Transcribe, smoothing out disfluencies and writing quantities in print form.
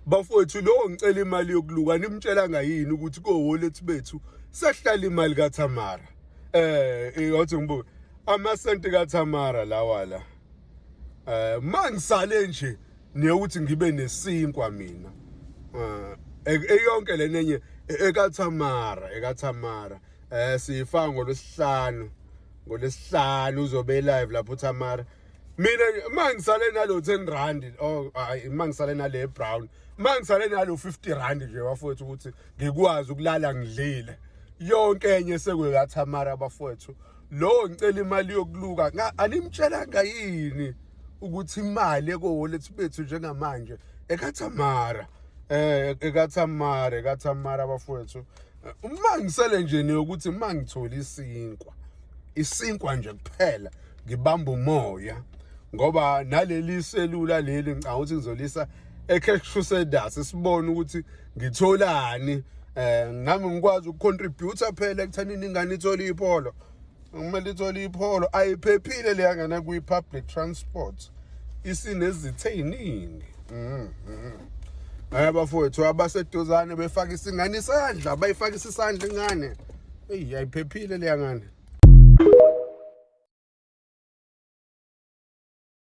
bafowethu lo ngicela imali yokuluka nimtshela ngayini ukuthi kowolethu bethu sehlala imali kaThamara yathi ngibuke amasenti kaThamara lawa la mangisale nje niyokuthi ngibe nesinkwa mina eyonke lenenye ekaThamara siyifaka ngolesihlanu uzobe live lapho uThamara mina mangisale nalo 10 rand mangisale nale brown mangisale nalo 50 rand nje bafowethu ukuthi ngikwazi ukulala ngidlile yonke enye sekweKaThamara abafowethu lo ngicela imali yokuluka animtshela ngayini ukuthi imali ekowolethu bethu njengamanje ekaThamara ekaThamara abafowethu mangisele nje neyokuthi mangithola isinkwa nje kuphela ngibamba umoya ngoba naleli selula leli ngicabanga ukuthi ngizolisa eCashShoeSenders sibone ukuthi ngitholani nami ngikwazi ukucontribute phela ekuthanini ingane ithola ipholo kumele ithole ipholo ayiphephile le ngane kuyi-public transport isinezithe eziningi bafowethu abaseduzane befaka isingane isandla bayifakisa isandla ingane ayiphephile le ngane